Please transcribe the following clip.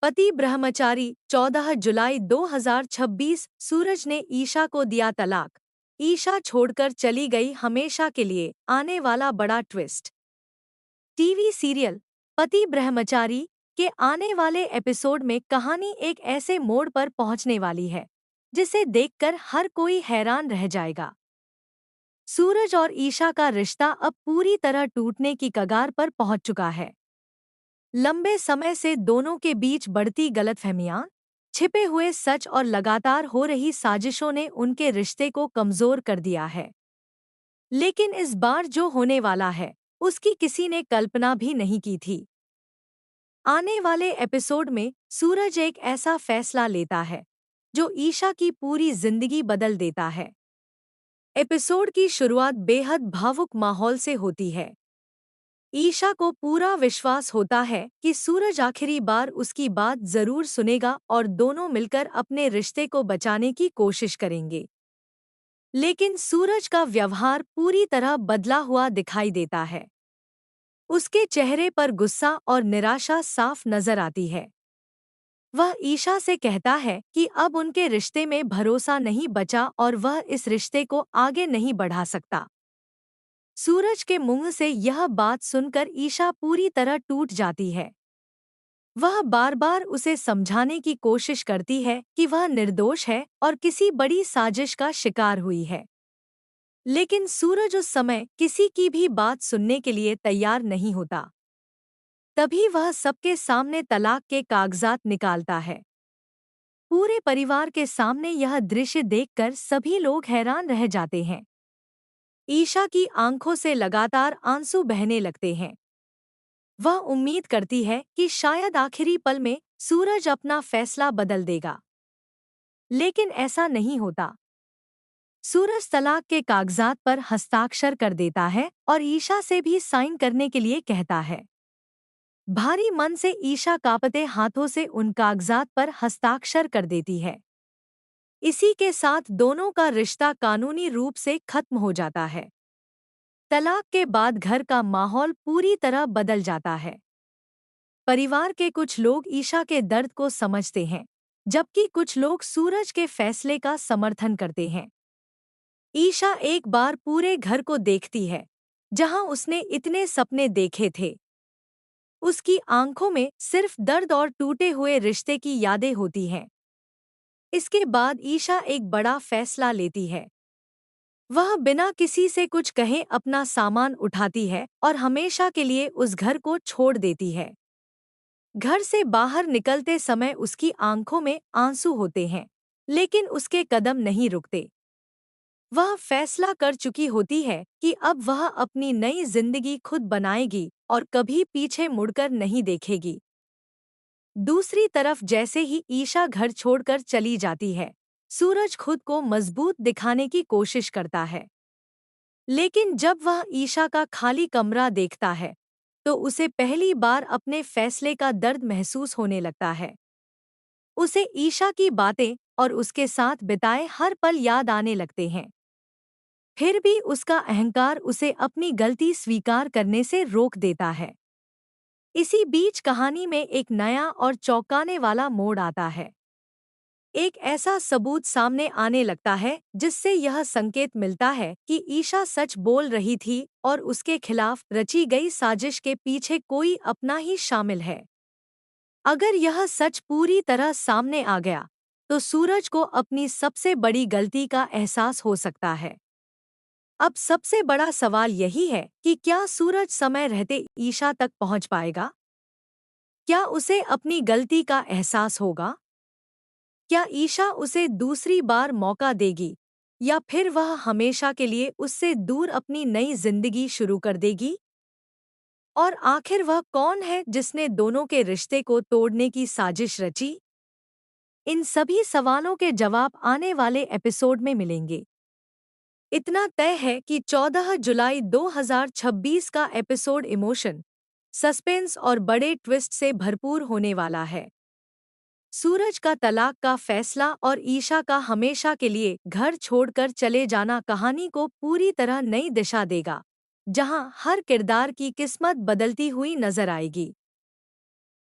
पति ब्रह्मचारी 14 जुलाई 2026 सूरज ने ईशा को दिया तलाक। ईशा छोड़कर चली गई हमेशा के लिए, आने वाला बड़ा ट्विस्ट। टीवी सीरियल पति ब्रह्मचारी के आने वाले एपिसोड में कहानी एक ऐसे मोड़ पर पहुंचने वाली है जिसे देखकर हर कोई हैरान रह जाएगा। सूरज और ईशा का रिश्ता अब पूरी तरह टूटने की कगार पर पहुंच चुका है। लंबे समय से दोनों के बीच बढ़ती गलतफहमियां, छिपे हुए सच और लगातार हो रही साजिशों ने उनके रिश्ते को कमजोर कर दिया है। लेकिन इस बार जो होने वाला है, उसकी किसी ने कल्पना भी नहीं की थी। आने वाले एपिसोड में सूरज एक ऐसा फैसला लेता है जो ईशा की पूरी जिंदगी बदल देता है। एपिसोड की शुरुआत बेहद भावुक माहौल से होती है। ईशा को पूरा विश्वास होता है कि सूरज आखिरी बार उसकी बात जरूर सुनेगा और दोनों मिलकर अपने रिश्ते को बचाने की कोशिश करेंगे। लेकिन सूरज का व्यवहार पूरी तरह बदला हुआ दिखाई देता है। उसके चेहरे पर गुस्सा और निराशा साफ नजर आती है। वह ईशा से कहता है कि अब उनके रिश्ते में भरोसा नहीं बचा और वह इस रिश्ते को आगे नहीं बढ़ा सकता। सूरज के मुंह से यह बात सुनकर ईशा पूरी तरह टूट जाती है। वह बार बार उसे समझाने की कोशिश करती है कि वह निर्दोष है और किसी बड़ी साजिश का शिकार हुई है। लेकिन सूरज उस समय किसी की भी बात सुनने के लिए तैयार नहीं होता। तभी वह सबके सामने तलाक के कागजात निकालता है। पूरे परिवार के सामने यह दृश्य देखकर सभी लोग हैरान रह जाते हैं। ईशा की आंखों से लगातार आंसू बहने लगते हैं। वह उम्मीद करती है कि शायद आखिरी पल में सूरज अपना फैसला बदल देगा। लेकिन ऐसा नहीं होता। सूरज तलाक के कागजात पर हस्ताक्षर कर देता है और ईशा से भी साइन करने के लिए कहता है। भारी मन से ईशा कांपते हाथों से उन कागजात पर हस्ताक्षर कर देती है। इसी के साथ दोनों का रिश्ता कानूनी रूप से खत्म हो जाता है। तलाक के बाद घर का माहौल पूरी तरह बदल जाता है। परिवार के कुछ लोग ईशा के दर्द को समझते हैं, जबकि कुछ लोग सूरज के फैसले का समर्थन करते हैं। ईशा एक बार पूरे घर को देखती है, जहां उसने इतने सपने देखे थे। उसकी आंखों में सिर्फ दर्द और टूटे हुए रिश्ते की यादें होती हैं। इसके बाद ईशा एक बड़ा फैसला लेती है। वह बिना किसी से कुछ कहे अपना सामान उठाती है और हमेशा के लिए उस घर को छोड़ देती है। घर से बाहर निकलते समय उसकी आंखों में आंसू होते हैं, लेकिन उसके कदम नहीं रुकते। वह फैसला कर चुकी होती है कि अब वह अपनी नई जिंदगी खुद बनाएगी और कभी पीछे मुड़कर नहीं देखेगी। दूसरी तरफ जैसे ही ईशा घर छोड़कर चली जाती है, सूरज खुद को मजबूत दिखाने की कोशिश करता है। लेकिन जब वह ईशा का खाली कमरा देखता है, तो उसे पहली बार अपने फैसले का दर्द महसूस होने लगता है। उसे ईशा की बातें और उसके साथ बिताए हर पल याद आने लगते हैं। फिर भी उसका अहंकार उसे अपनी गलती स्वीकार करने से रोक देता है। इसी बीच कहानी में एक नया और चौंकाने वाला मोड़ आता है। एक ऐसा सबूत सामने आने लगता है जिससे यह संकेत मिलता है कि ईशा सच बोल रही थी और उसके खिलाफ रची गई साजिश के पीछे कोई अपना ही शामिल है। अगर यह सच पूरी तरह सामने आ गया, तो सूरज को अपनी सबसे बड़ी गलती का एहसास हो सकता है। अब सबसे बड़ा सवाल यही है कि क्या सूरज समय रहते ईशा तक पहुंच पाएगा? क्या उसे अपनी गलती का एहसास होगा? क्या ईशा उसे दूसरी बार मौका देगी, या फिर वह हमेशा के लिए उससे दूर अपनी नई जिंदगी शुरू कर देगी? और आखिर वह कौन है जिसने दोनों के रिश्ते को तोड़ने की साजिश रची? इन सभी सवालों के जवाब आने वाले एपिसोड में मिलेंगे। इतना तय है कि 14 जुलाई 2026 का एपिसोड इमोशन, सस्पेंस और बड़े ट्विस्ट से भरपूर होने वाला है। सूरज का तलाक का फैसला और ईशा का हमेशा के लिए घर छोड़कर चले जाना कहानी को पूरी तरह नई दिशा देगा, जहां हर किरदार की किस्मत बदलती हुई नजर आएगी।